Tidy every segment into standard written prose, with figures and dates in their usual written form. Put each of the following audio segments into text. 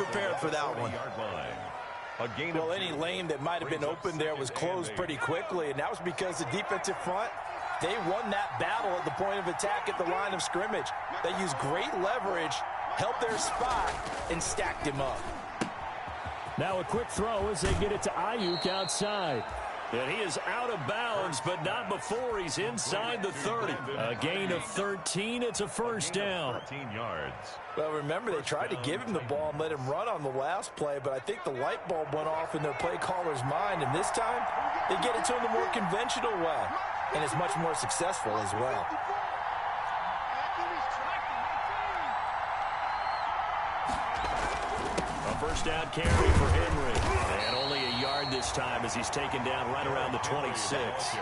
prepared for that one. Well, any lane that might have been open there was closed pretty quickly, and that was because the defensive front, they won that battle at the point of attack at the line of scrimmage. They used great leverage, held their spot, and stacked him up. Now a quick throw as they get it to Ayuk outside. And he is out of bounds, but not before he's inside the 30. A gain of 13. It's a first down. 13 yards. Well, remember, they tried to give him the ball and let him run on the last play, but I think the light bulb went off in their play caller's mind, and this time they get it to him the more conventional way, and it's much more successful as well. A first down carry for Henry. And only a yard this time as he's taken down right around the 26.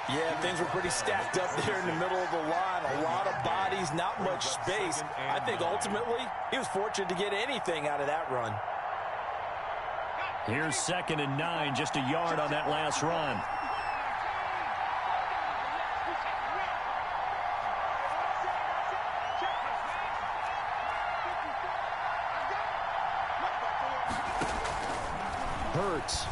Yeah, things were pretty stacked up there in the middle of the line. A lot of bodies, not much space. I think ultimately he was fortunate to get anything out of that run. Here's 2nd and 9, just a yard on that last run. Hurts.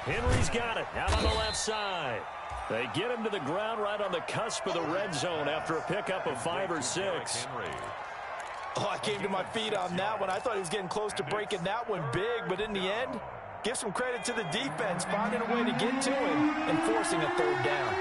Henry's got it out on the left side. They get him to the ground right on the cusp of the red zone after a pickup of 5 or 6. Oh, I came to my feet on that one. I thought he was getting close to breaking that one big, but in the end, give some credit to the defense, finding a way to get to him and forcing a 3rd down.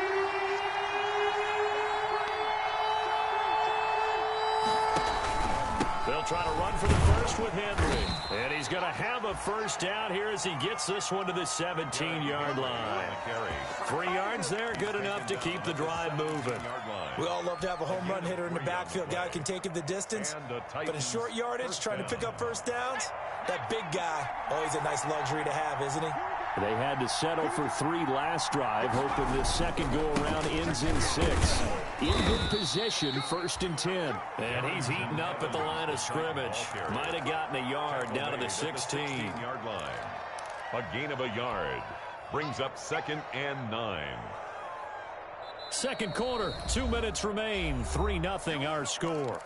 They'll try to run for the first with Henry. And he's going to have a first down here as he gets this one to the 17-yard line. 3 yards there, good enough to keep the drive moving. We all love to have a home run hitter in the backfield. Guy can take it the distance. But in short yardage, trying to pick up first downs, that big guy, always a nice luxury to have, isn't he? They had to settle for 3 last drive, hoping this second go-around ends in 6. In good position, 1st and 10. And he's eaten up at the line of scrimmage. Might have gotten a yard down to the 16-yard line. A gain of a yard brings up 2nd and 9. Second quarter, 2 minutes remain. 3-0 our score.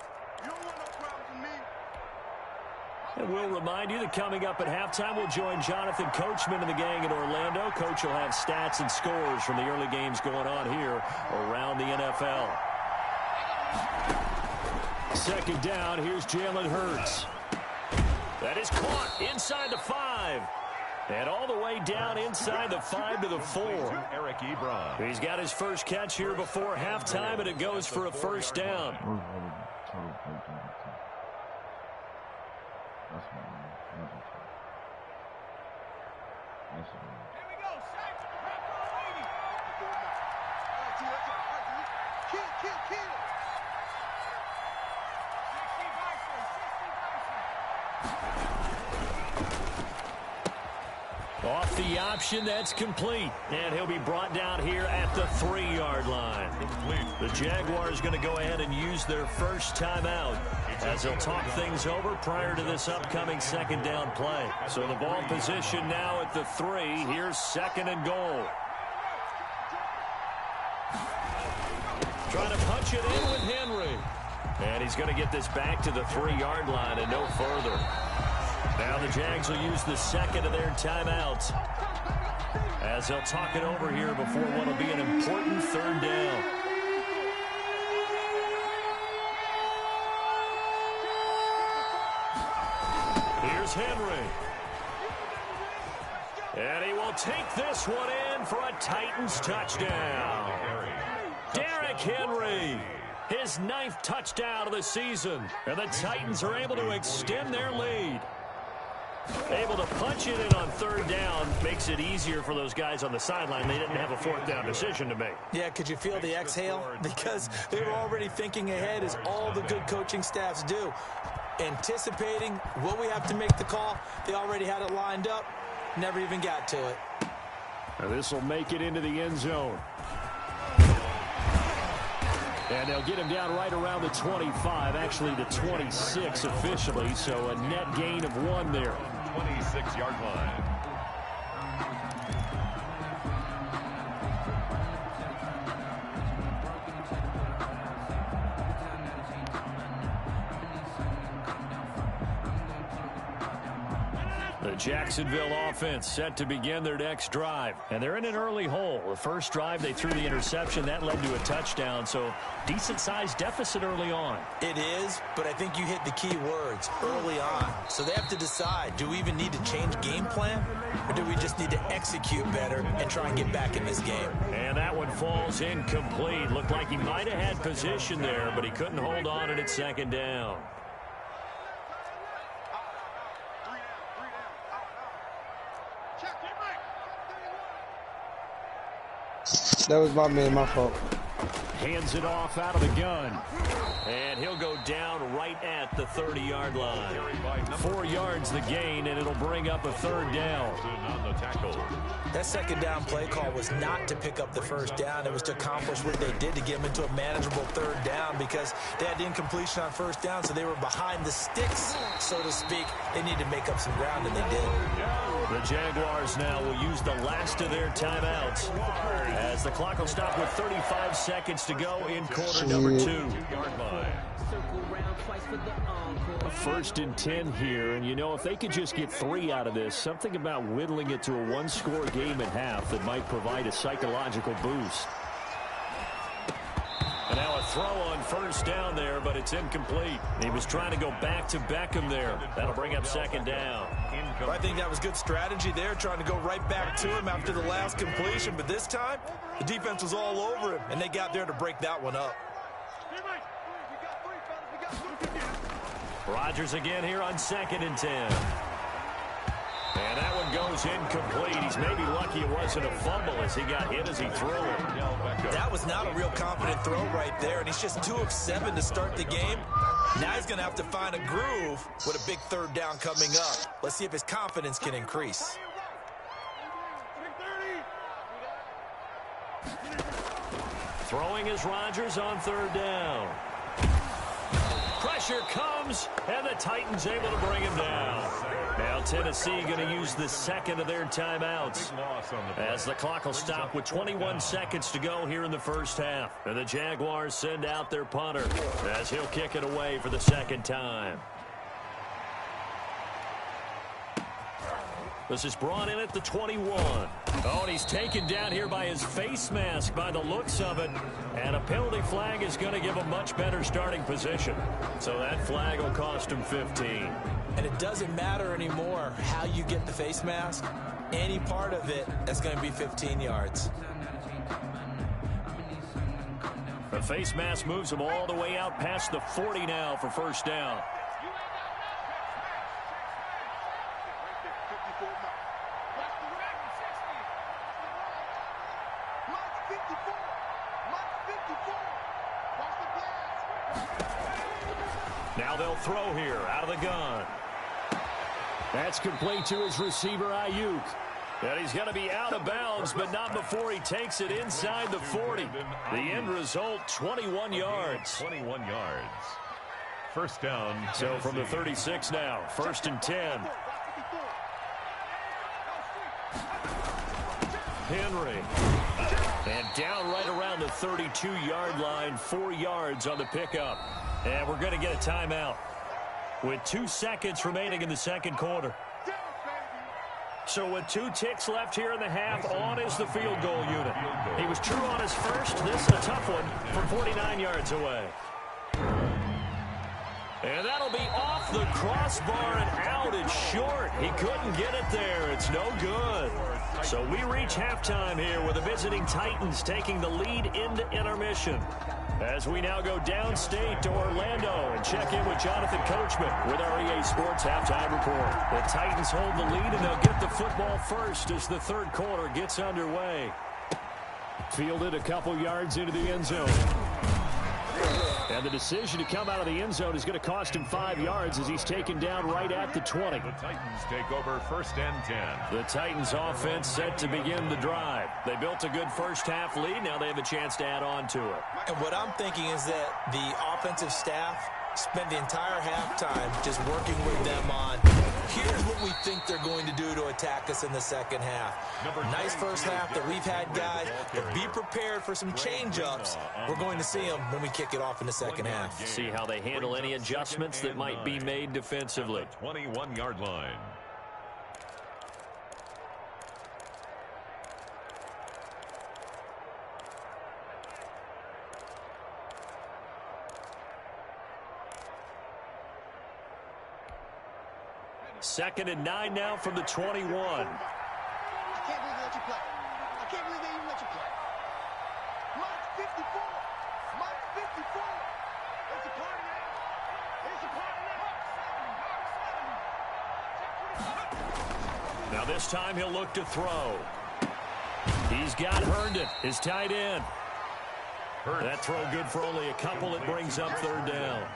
And we'll remind you that coming up at halftime, we'll join Jonathan Coachman and the gang in Orlando. Coach will have stats and scores from the early games going on here around the NFL. Second down, here's Jalen Hurts. That is caught inside the 5. And all the way down inside the 5 to the 4. Eric Ebron. He's got his first catch here before halftime, and it goes for a first down. Off the option, that's complete. And he'll be brought down here at the 3-yard line. The Jaguars going to go ahead and use their first timeout as they'll talk things over prior to this upcoming second down play. So the ball position now at the 3. Here's 2nd and goal. Trying to punch it in with Henry. And he's going to get this back to the 3-yard line and no further. Now the Jags will use the second of their timeouts as they'll talk it over here before what will be an important 3rd down. Here's Henry. And he will take this one in for a Titans touchdown. Derrick Henry, his 9th touchdown of the season. And the Titans are able to extend their lead. Able to punch it in on 3rd down makes it easier for those guys on the sideline. They didn't have a 4th down decision to make. Yeah, could you feel the exhale? Because they were already thinking ahead, as all the good coaching staffs do. Anticipating what we have to make the call. They already had it lined up. Never even got to it. Now this will make it into the end zone. And they'll get him down right around the 25, actually the 26 officially, so a net gain of 1 there. 26-yard line. The Jacksonville offense set to begin their next drive. And they're in an early hole. The first drive, they threw the interception. That led to a touchdown. So decent-sized deficit early on. It is, but I think you hit the key words, early on. So they have to decide, do we even need to change game plan? Or do we just need to execute better and try and get back in this game? And that one falls incomplete. Looked like he might have had position there, but he couldn't hold on at second down. That was my fault. Hands it off out of the gun. And he'll go down right at the 30-yard line. 4 yards the gain, and it'll bring up a third down. That second down play call was not to pick up the first down. It was to accomplish what they did to get them into a manageable third down because they had incompletion on first down, so they were behind the sticks, so to speak. They needed to make up some ground, and they did. The Jaguars now will use the last of their timeouts as the clock will stop with 35 seconds to go in quarter number 2. A 1st and 10 here, and you know, if they could just get 3 out of this, something about whittling it to a one-score game at half that might provide a psychological boost. And now a throw on first down there, but it's incomplete. He was trying to go back to Beckham there. That'll bring up second down. I think that was good strategy there, trying to go right back to him after the last completion. But this time, the defense was all over him, and they got there to break that one up. Rodgers again here on 2nd and 10. And that one goes incomplete. He's maybe lucky it wasn't a fumble as he got hit as he threw it. That was not a real confident throw right there, and he's just 2 of 7 to start the game. Now he's going to have to find a groove with a big third down coming up. Let's see if his confidence can increase. Throwing is Rodgers on third down. Pressure comes, and the Titans able to bring him down. Now Tennessee going to use the second of their timeouts as the clock will stop with 21 seconds to go here in the first half. And the Jaguars send out their punter as he'll kick it away for the second time. This is brought in at the 21. Oh, and he's taken down here by his face mask by the looks of it. And a penalty flag is going to give him much better starting position. So that flag will cost him 15. And it doesn't matter anymore how you get the face mask. Any part of it, that's going to be 15 yards. The face mask moves him all the way out past the 40 now for first down. Now they'll throw here out of the gun. That's complete to his receiver, Ayuk. And he's going to be out of bounds, but not before he takes it inside the 40. The end result, 21 yards. 21 yards. First down. So from the 36 now, 1st and 10. Henry. And down right around the 32-yard line, 4 yards on the pickup. And we're going to get a timeout with 2 seconds remaining in the second quarter. So with 2 ticks left here in the half, on is the field goal unit. He was true on his first. This is a tough one from 49 yards away. And that'll be off the crossbar and out. It's short. He couldn't get it there. It's no good. So we reach halftime here with the visiting Titans taking the lead into intermission. As we now go downstate to Orlando and check in with Jonathan Coachman with our EA Sports Halftime Report. The Titans hold the lead, and they'll get the football first as the third quarter gets underway. Fielded a couple yards into the end zone. And the decision to come out of the end zone is going to cost him 5 yards as he's taken down right at the 20. The Titans take over 1st and 10. The Titans offense set to begin the drive. They built a good first half lead. Now they have a chance to add on to it. And what I'm thinking is that the offensive staff spent the entire halftime just working with them on, here's what we think they're going to do to attack us in the second half. Nice first half that we've had, guys, but be prepared for some change-ups. We're going to see them when we kick it off in the second half. See how they handle any adjustments that might be made defensively. 21-yard line. 2nd and 9 now from the 21. I can't believe they let you play. I can't believe they even let you play. Mark 54. Mark 54. It's a party now. It's a party now. Now this time he'll look to throw. He's got Herndon, his tight end. That throw good for only a couple. It brings up 3rd down.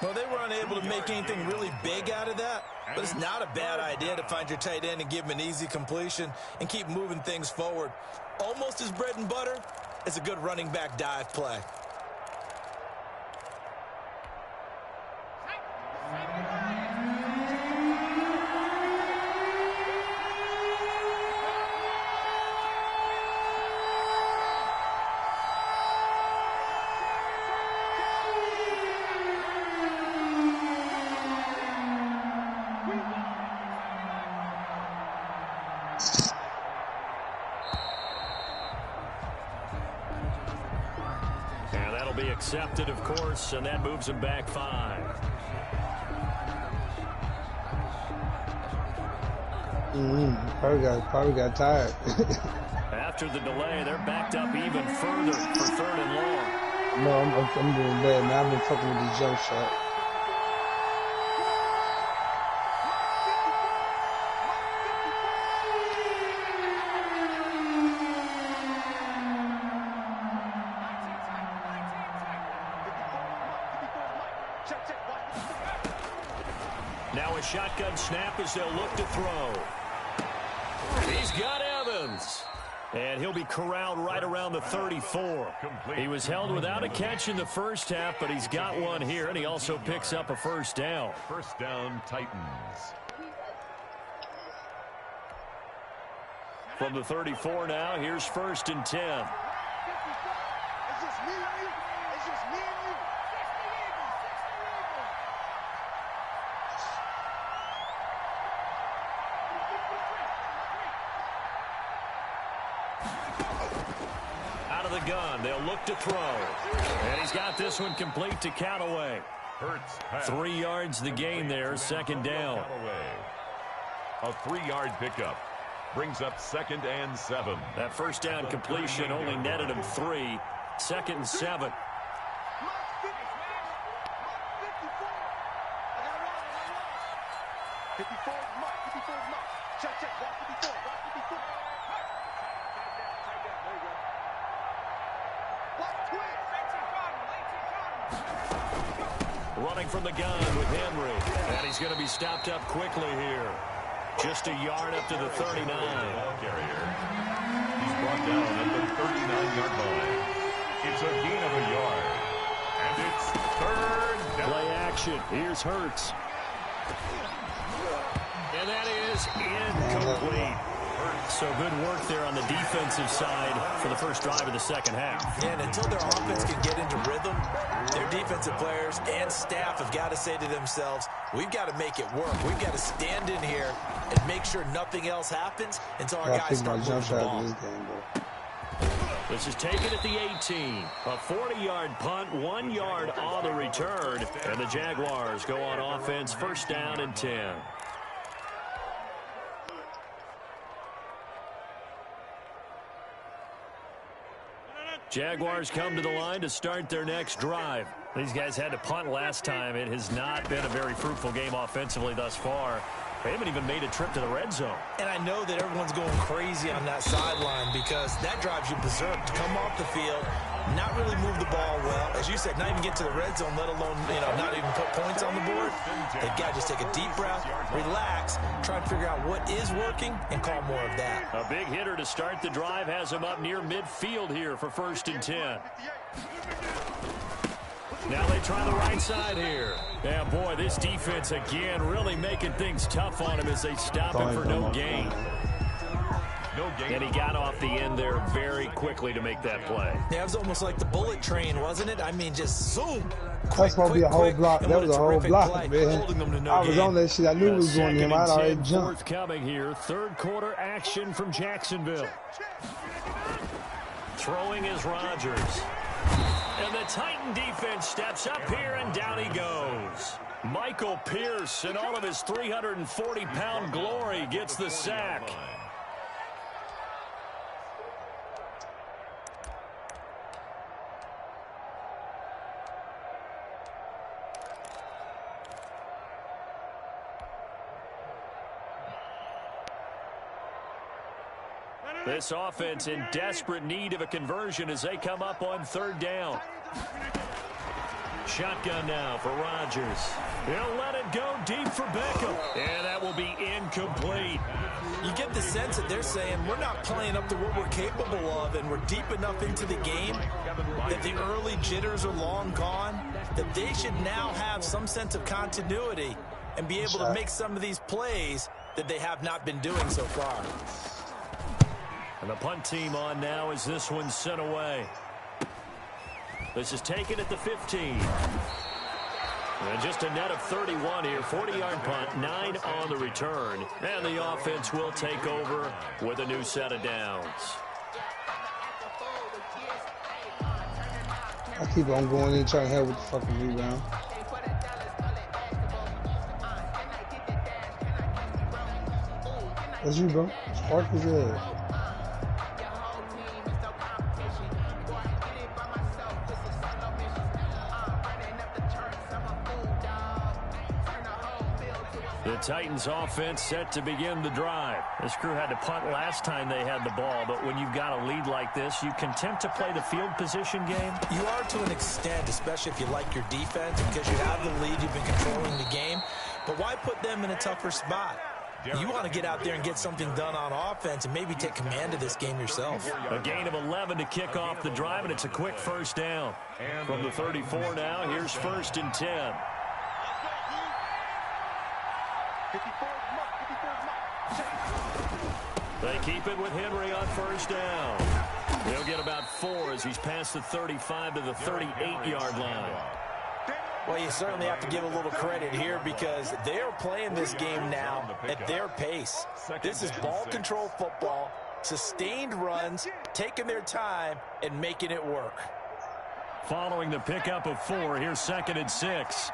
Well, they were unable to make anything really big out of that, but it's not a bad idea to find your tight end and give him an easy completion and keep moving things forward. Almost his bread and butter is a good running back dive play. Be accepted, of course, and that moves him back 5. Probably got tired. After the delay, they're backed up even further for 3rd and long. No, I'm doing bad, man. I've been fucking with this jump shot. Now a shotgun snap as they'll look to throw. He's got Evans. And he'll be corralled right around the 34. He was held without a catch in the first half, but he's got one here, and he also picks up a 1st down. 1st down, Titans. From the 34 now, here's 1st and 10. Out of the gun, they'll look to throw. And he's got this one complete to Callaway. 3 yards the gain there, 2nd down. A 3-yard pickup brings up 2nd and 7. That 1st down completion only netted him 3. 2nd and 7. Running from the gun with Henry. And he's going to be stopped up quickly here. Just a yard up to the 39. Ball carrier. He's brought down at the 39-yard line. It's a gain of a yard. And it's 3rd down. Play action. Here's Hurts. And that is incomplete. So good work there on the defensive side for the first drive of the 2nd half. And until their offense can get into rhythm, their defensive players and staff have got to say to themselves, we've got to make it work. We've got to stand in here and make sure nothing else happens until our guys start moving the ball. This is taken at the 18. A 40-yard punt, 1 yard on the return. And the Jaguars go on offense, 1st down and 10. Jaguars come to the line to start their next drive. These guys had to punt last time. It has not been a very fruitful game offensively thus far. They haven't even made a trip to the red zone. And I know that everyone's going crazy on that sideline because that drives you berserk to come off the field, not really move the ball well. As you said, not even get to the red zone, let alone, not even put points on the board. They've got to just take a deep breath, relax, try and figure out what is working, and call more of that. A big hitter to start the drive has him up near midfield here for 1st and 10. Now they try the right side here. Yeah, boy, this defense again really making things tough on him as they stop him for no gain. And he got off the end there very quickly to make that play. Yeah, it was almost like the bullet train, wasn't it? I mean, just zoom. That's supposed to be a whole block. That was a whole block, man. I was on that shit. I knew it was going to him. I'd already jumped. Forthcoming here. 3rd quarter action from Jacksonville. Throwing is Rodgers. And the Titan defense steps up here, and down he goes. Michael Pierce, in all of his 340-pound glory, gets the sack. This offense in desperate need of a conversion as they come up on 3rd down. Shotgun now for Rodgers. He'll let it go deep for Beckham. And that will be incomplete. You get the sense that they're saying we're not playing up to what we're capable of, and we're deep enough into the game that the early jitters are long gone, that they should now have some sense of continuity and be able to make some of these plays that they have not been doing so far. And the punt team on now as this one's sent away. This is taken at the 15. And just a net of 31 here. 40-yard punt, 9 on the return. And the offense will take over with a new set of downs. I keep on going in trying to help with the fucking rebound. That's you, bro. Spark his head. The Titans offense set to begin the drive. This crew had to punt last time they had the ball, but when you've got a lead like this, you content to play the field position game? You are to an extent, especially if you like your defense, because you have the lead, you've been controlling the game. But why put them in a tougher spot? You want to get out there and get something done on offense and maybe take command of this game yourself. A gain of 11 to kick off the drive, and it's a quick 1st down. From the 34 now, here's 1st and 10. They keep it with Henry on 1st down. They'll get about 4 as he's past the 35 to the 38-yard line. Well, you certainly have to give a little credit here because they're playing this game now at their pace. This is ball control football, sustained runs, taking their time, and making it work. Following the pickup of 4, here's 2nd and 6.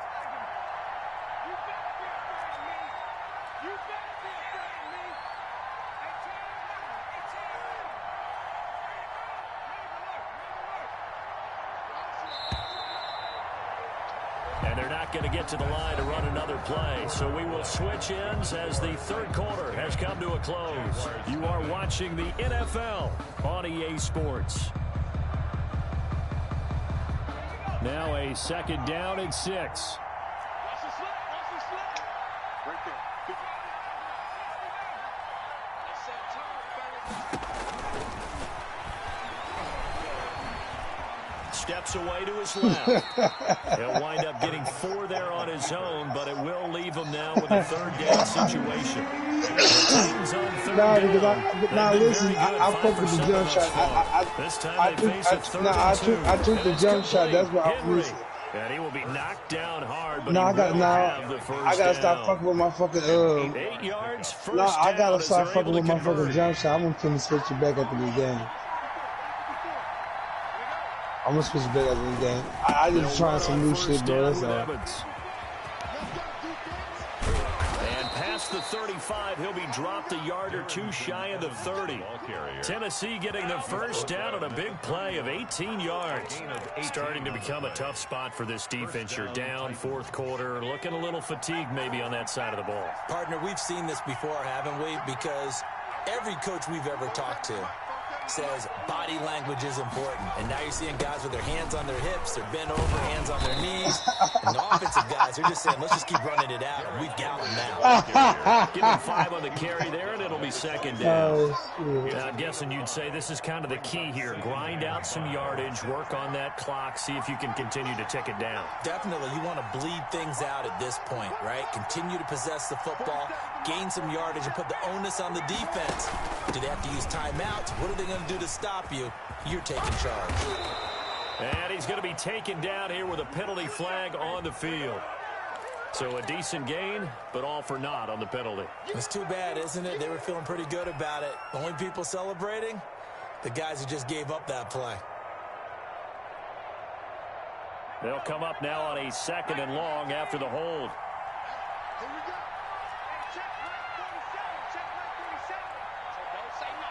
Going to get to the line to run another play. So we will switch ends as the 3rd quarter has come to a close. You are watching the NFL on EA Sports. Now a 2nd down and 6. Steps away to his left. He'll wind up getting 4 there on his own, but it will leave him now with a 3rd down situation. Listen, I fuck with the jump shot. I took the jump shot. That's what I'm missing. And he will be knocked down hard, but I gotta stop fucking with my fucking 8 yards. I gotta stop fucking with my fucking jump shot. I'm gonna switch it back after this game. I'm gonna switch back after the game. I just trying some new shit, bro. That's all. And past the 35, he'll be dropped a yard or 2 shy of the 30. Tennessee getting the 1st down on a big play of 18 yards. Starting to become a tough spot for this defense. You're down 4th quarter, looking a little fatigued maybe on that side of the ball. Partner, we've seen this before, haven't we? Because every coach we've ever talked to says body language is important. And now you're seeing guys with their hands on their hips, they're bent over, hands on their knees. And the offensive guys are just saying, let's just keep running it out, and we've got them now. Give him 5 on the carry there, and it'll be 2nd down. I'm guessing you'd say this is kind of the key here. Grind out some yardage, work on that clock, see if you can continue to tick it down. Definitely. You want to bleed things out at this point, right? Continue to possess the football, gain some yardage, and put the onus on the defense. Do they have to use timeouts? What are they going to do to stop you? You're taking charge. And he's going to be taken down here with a penalty flag on the field. So a decent gain, but all for naught on the penalty. It's too bad, isn't it? They were feeling pretty good about it. The only people celebrating, the guys who just gave up that play. They'll come up now on a 2nd and long after the hold. Here we go. Check right 47. Check right 47. So don't say no.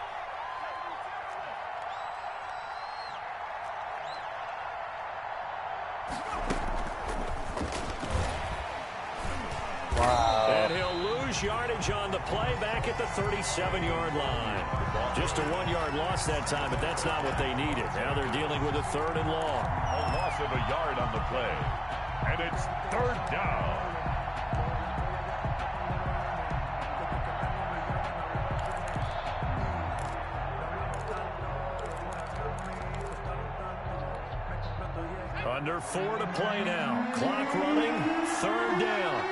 Wow. And he'll lose yardage on the play back at the 37-yard line. Just a 1-yard loss that time, but that's not what they needed. Now they're dealing with a 3rd and long. A loss of a yard on the play. And it's 3rd down. Under 4 to play now. Clock running. 3rd down.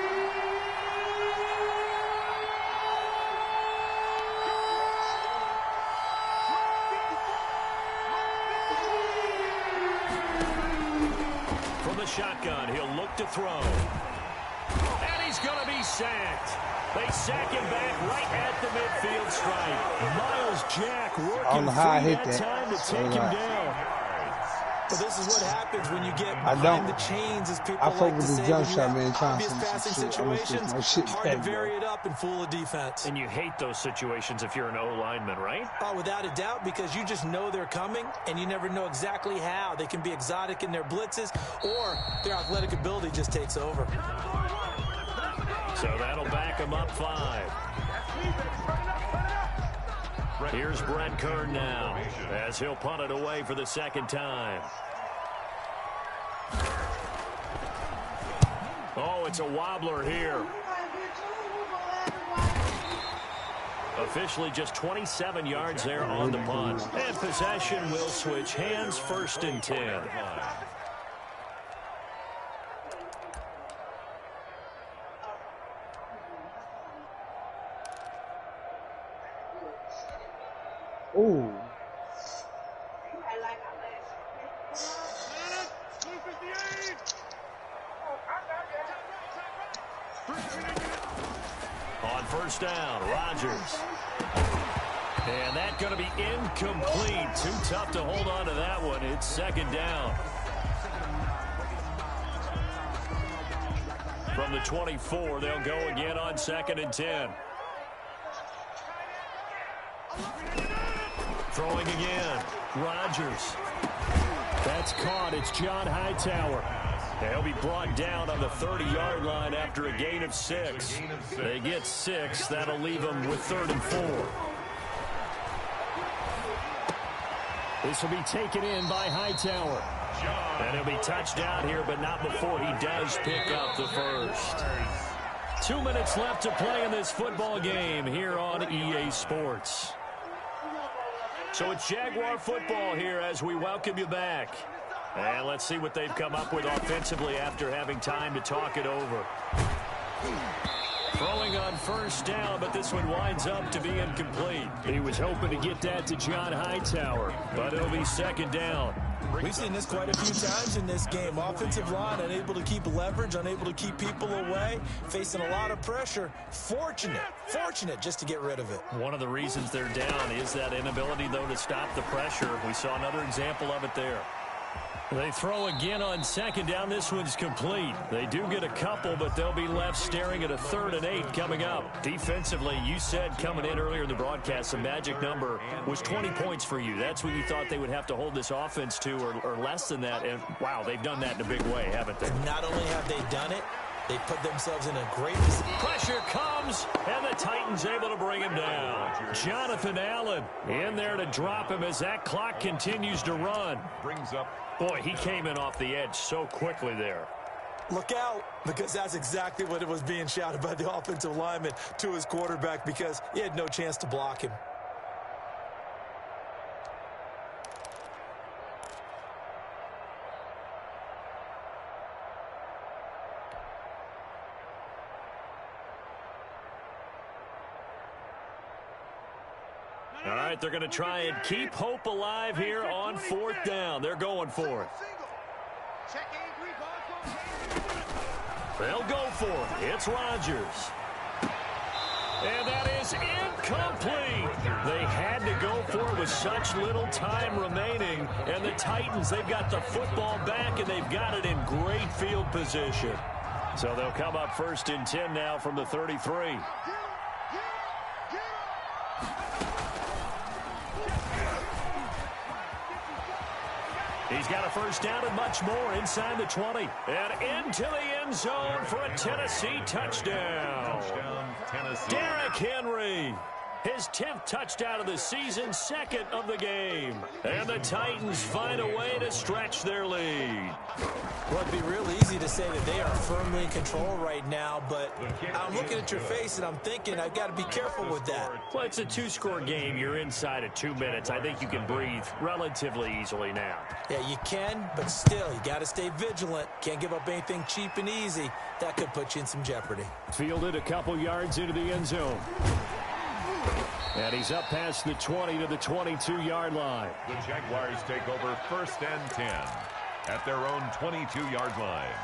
From the shotgun, he'll look to throw. And he's going to be sacked. They sack him back right at the midfield stripe. Miles Jack working free that time to take him down. Well, this is what happens when you get behind the chains, as people like to say. When you have obvious passing situations, hard to vary it up and fool a defense. And you hate those situations if you're an O-lineman, right? Oh, without a doubt, because you just know they're coming, and you never know exactly how. They can be exotic in their blitzes, or their athletic ability just takes over. So that'll back them up 5. Here's Brett Kern now, as he'll punt it away for the 2nd time. Oh, it's a wobbler here. Officially just 27 yards there on the punt. And possession will switch hands, 1st and 10. Ooh. On 1st down, Rodgers. And that's going to be incomplete. Too tough to hold on to that one. It's 2nd down. From the 24, they'll go again on 2nd and 10. Throwing again. Rodgers. That's caught. It's John Hightower. He'll be brought down on the 30-yard line after a gain of 6. They get 6. That'll leave them with 3rd and 4. This will be taken in by Hightower. And he'll be touched down here, but not before he does pick up the first. 2 minutes left to play in this football game here on EA Sports. So it's Jaguar football here as we welcome you back. And let's see what they've come up with offensively after having time to talk it over. Throwing on 1st down, but this one winds up to be incomplete. He was hoping to get that to John Hightower, but it'll be 2nd down. We've seen this quite a few times in this game. Offensive line unable to keep leverage, unable to keep people away, facing a lot of pressure. Fortunate just to get rid of it. One of the reasons they're down is that inability, though, to stop the pressure. We saw another example of it there. They throw again on 2nd down. This one's complete. They do get a couple, but they'll be left staring at a 3rd and 8 coming up. Defensively, you said coming in earlier in the broadcast, the magic number was 20 points for you. That's what you thought they would have to hold this offense to, or less than that. And, wow, they've done that in a big way, haven't they? Not only have they done it, they put themselves in a great position. Pressure comes, and the Titans able to bring him down. Jonathan Allen in there to drop him as that clock continues to run. Brings up. Boy, he came in off the edge so quickly there. Look out, because that's exactly what it was being shouted by the offensive lineman to his quarterback, because he had no chance to block him. All right, they're going to try and keep hope alive here on 4th down. They're going for it. They'll go for it. It's Rodgers. And that is incomplete. They had to go for it with such little time remaining. And the Titans, they've got the football back, and they've got it in great field position. So they'll come up 1st and 10 now from the 33. He's got a first down and much more inside the 20. And into the end zone for a Tennessee touchdown. Derrick Henry. His 10th touchdown of the season, 2nd of the game. And the Titans find a way to stretch their lead. Well, it'd be real easy to say that they are firmly in control right now, but I'm looking at your face and I'm thinking I've got to be careful with that. Well, it's a 2-score game. You're inside of 2 minutes. I think you can breathe relatively easily now. Yeah, you can, but still, you got to stay vigilant. Can't give up anything cheap and easy. That could put you in some jeopardy. Fielded a couple yards into the end zone. And he's up past the 20 to the 22-yard line. The Jaguars take over 1st and 10 at their own 22-yard line.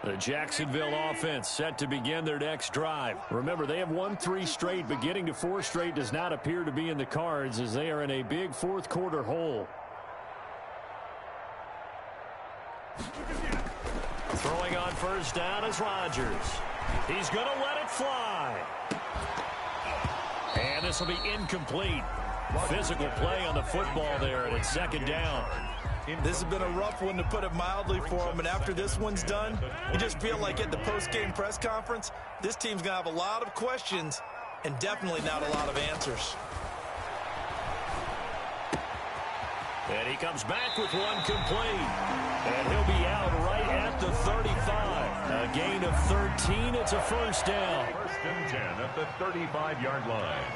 The Jacksonville offense set to begin their next drive. Remember, they have won 3 straight, but getting to 4 straight does not appear to be in the cards as they are in a big 4th quarter hole. Throwing on first down is Rodgers. He's going to let it fly. And this will be incomplete. Physical play on the football there, and it's 2nd down. This has been a rough one, to put it mildly, for them. And after this one's done, you just feel like at the post-game press conference, this team's going to have a lot of questions and definitely not a lot of answers. And he comes back with one complete. And he'll be out right at the 35. A gain of 13. It's a first down. 1st and 10 at the 35-yard line.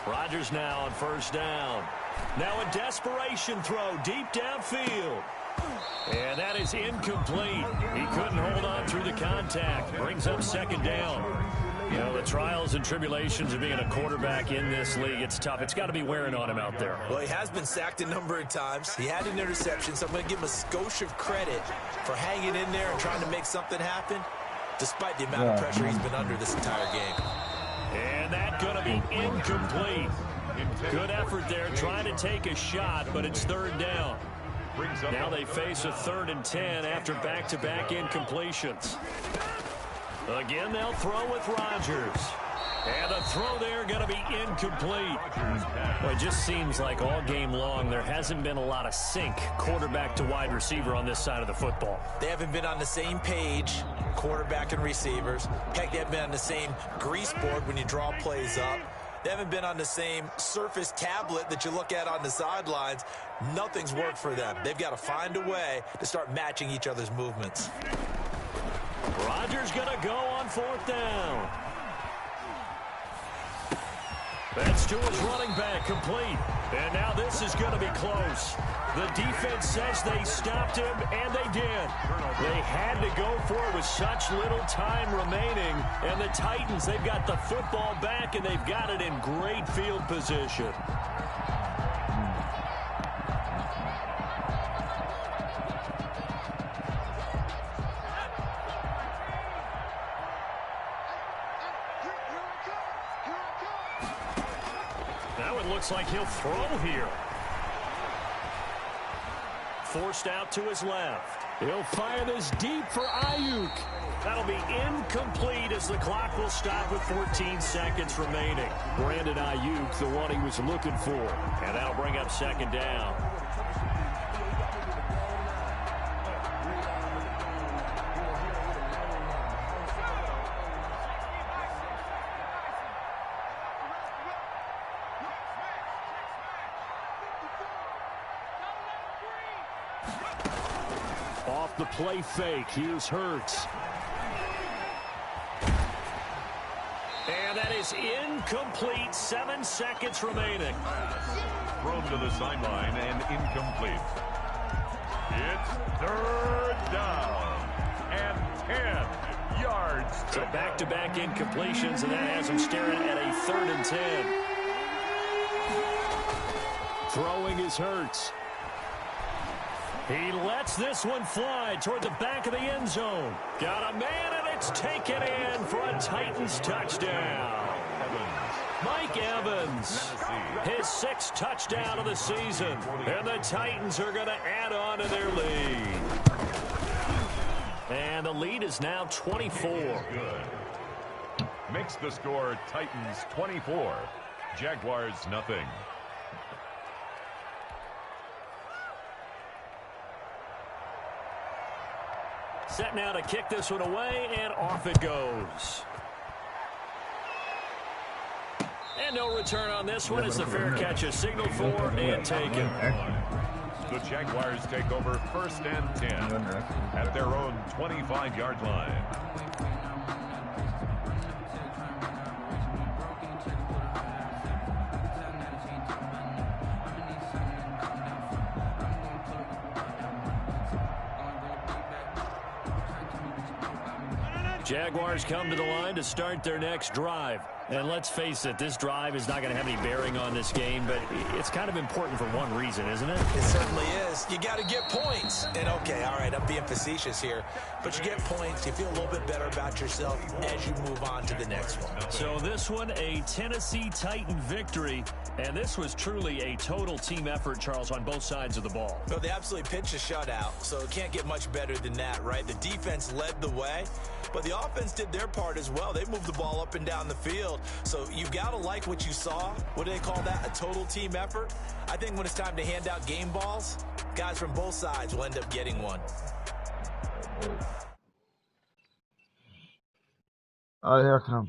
Rodgers now on first down. Now a desperation throw deep downfield. And that is incomplete. He couldn't hold on through the contact. Brings up 2nd down. You know, the trials and tribulations of being a quarterback in this league, it's tough. It's got to be wearing on him out there. Well, he has been sacked a number of times. He had an interception, so I'm going to give him a skosh of credit for hanging in there and trying to make something happen, despite the amount of pressure he's been under this entire game. And that's going to be incomplete. Good effort there, trying to take a shot, but it's 3rd down. Now they face a 3rd and 10 after back-to-back incompletions. Again, they'll throw with Rodgers. And the throw there going to be incomplete. Well, it just seems like all game long there hasn't been a lot of sync quarterback to wide receiver on this side of the football. They haven't been on the same page, quarterback and receivers. Heck, they haven't been on the same grease board when you draw plays up. They haven't been on the same surface tablet that you look at on the sidelines. Nothing's worked for them. They've got to find a way to start matching each other's movements. Rodgers going to go on 4th down. That's to his running back, complete. And now this is going to be close. The defense says they stopped him, and they did. They had to go for it with such little time remaining. And the Titans, they've got the football back, and they've got it in great field position. That one looks like he'll throw here. Forced out to his left. He'll fire this deep for Ayuk. That'll be incomplete as the clock will stop with 14 seconds remaining. Brandon Ayuk, the one he was looking for. And that'll bring up 2nd down. Off the play fake, here's Hurts. And And that is incomplete. 7 seconds remaining. Thrown to the sideline and incomplete. It's third down and 10 yards. So back-to-back incompletions, and that has him staring at a 3rd and 10. Throwing is Hurts. He lets this one fly toward the back of the end zone. Got a man, and it's taken in for a Titans touchdown. Mike Evans, his 6th touchdown of the season. And the Titans are going to add on to their lead. And the lead is now 24. Good. Makes the score Titans 24, Jaguars nothing. Set now to kick this one away, and off it goes. And no return on this one. It's a fair catch, a signal for and taken. The Jaguars take over 1st and 10 at their own 25-yard line. Jaguars come to the line to start their next drive. And let's face it, this drive is not going to have any bearing on this game, but it's kind of important for one reason, isn't it? It certainly is. You got to get points. And, okay, all right, I'm being facetious here, but you get points, you feel a little bit better about yourself as you move on to the next one. So this one, a Tennessee Titan victory, and this was truly a total team effort, Charles, on both sides of the ball. Well, they absolutely pitched a shutout, so it can't get much better than that, right? The defense led the way, but the offense did their part as well. They moved the ball up and down the field. So you've got to like what you saw. What do they call that? A total team effort? I think when it's time to hand out game balls, guys from both sides will end up getting one. Oh, here I come.